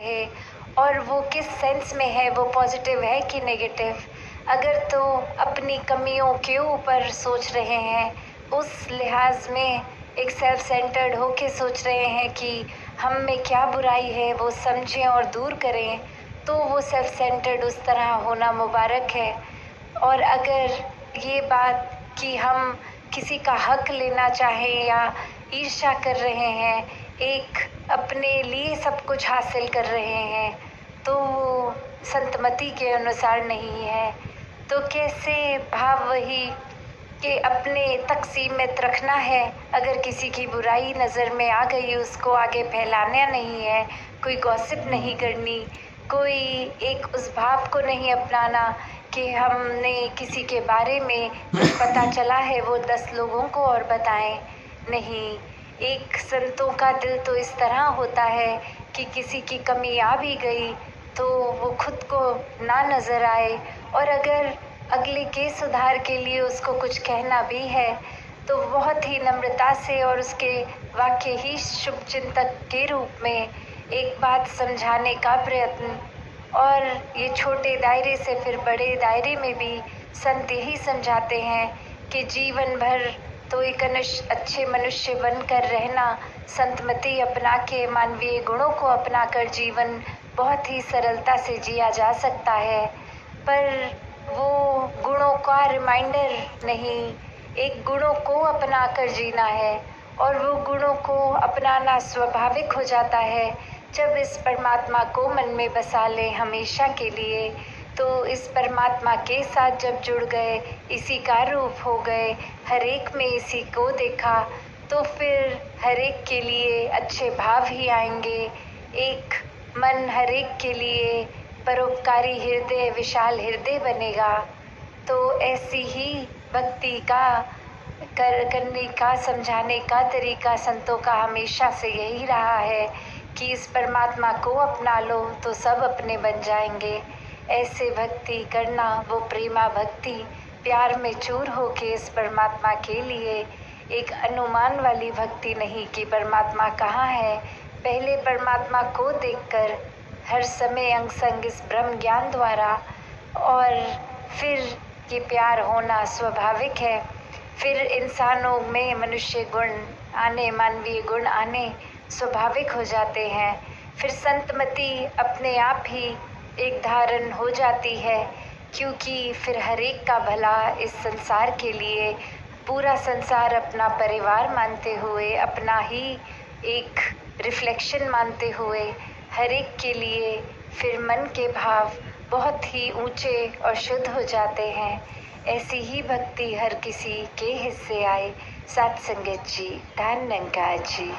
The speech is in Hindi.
है और वो किस सेंस में है, वो पॉजिटिव है कि नेगेटिव। अगर तो अपनी कमियों के ऊपर सोच रहे हैं, उस लिहाज में एक सेल्फ सेंटर्ड होके सोच रहे हैं कि हम में क्या बुराई है वो समझें और दूर करें, तो वो सेल्फ सेंटर्ड उस तरह होना मुबारक है। और अगर ये बात कि हम किसी का हक लेना चाहें या ईर्ष्या कर रहे हैं, एक अपने लिए सब कुछ हासिल कर रहे हैं, तो वो संतमति के अनुसार नहीं है। तो कैसे भाव वही कि अपने तक सीमित रखना है। अगर किसी की बुराई नज़र में आ गई, उसको आगे फैलाना नहीं है, कोई गॉसिप नहीं करनी, कोई एक उस भाव को नहीं अपनाना कि हमने किसी के बारे में कुछ पता चला है वो 10 लोगों को और बताएं। नहीं, एक संतों का दिल तो इस तरह होता है कि किसी की कमी आ भी गई तो वो खुद को ना नज़र आए, और अगर अगले के सुधार के लिए उसको कुछ कहना भी है तो बहुत ही नम्रता से और उसके वाक्य ही शुभ चिंतक के रूप में एक बात समझाने का प्रयत्न। और ये छोटे दायरे से फिर बड़े दायरे में भी संत यही समझाते हैं कि जीवन भर तो एक अच्छे मनुष्य बनकर रहना, संतमति अपना के मानवीय गुणों को अपनाकर जीवन बहुत ही सरलता से जिया जा सकता है। पर वो गुणों का रिमाइंडर नहीं, एक गुणों को अपना कर जीना है। और वो गुणों को अपनाना स्वाभाविक हो जाता है जब इस परमात्मा को मन में बसा ले हमेशा के लिए। तो इस परमात्मा के साथ जब जुड़ गए, इसी का रूप हो गए, हर एक में इसी को देखा, तो फिर हर एक के लिए अच्छे भाव ही आएंगे। एक मन हर एक के लिए परोपकारी हृदय, विशाल हृदय बनेगा। तो ऐसी ही भक्ति का करने का, समझाने का तरीका संतों का हमेशा से यही रहा है कि इस परमात्मा को अपना लो तो सब अपने बन जाएंगे। ऐसे भक्ति करना, वो प्रेमा भक्ति, प्यार में चूर होके इस परमात्मा के लिए एक अनुमान वाली भक्ति नहीं कि परमात्मा कहाँ है, पहले परमात्मा को देखकर हर समय अंग संग इस ब्रह्म ज्ञान द्वारा, और फिर ये प्यार होना स्वाभाविक है। फिर इंसानों में मनुष्य गुण आने, मानवीय गुण आने स्वाभाविक हो जाते हैं। फिर संतमति अपने आप ही एक धारण हो जाती है, क्योंकि फिर हर एक का भला इस संसार के लिए, पूरा संसार अपना परिवार मानते हुए, अपना ही एक रिफ्लेक्शन मानते हुए, हर एक के लिए फिर मन के भाव बहुत ही ऊंचे और शुद्ध हो जाते हैं। ऐसी ही भक्ति हर किसी के हिस्से आए। सत्संगत जी, धन निरंकार जी।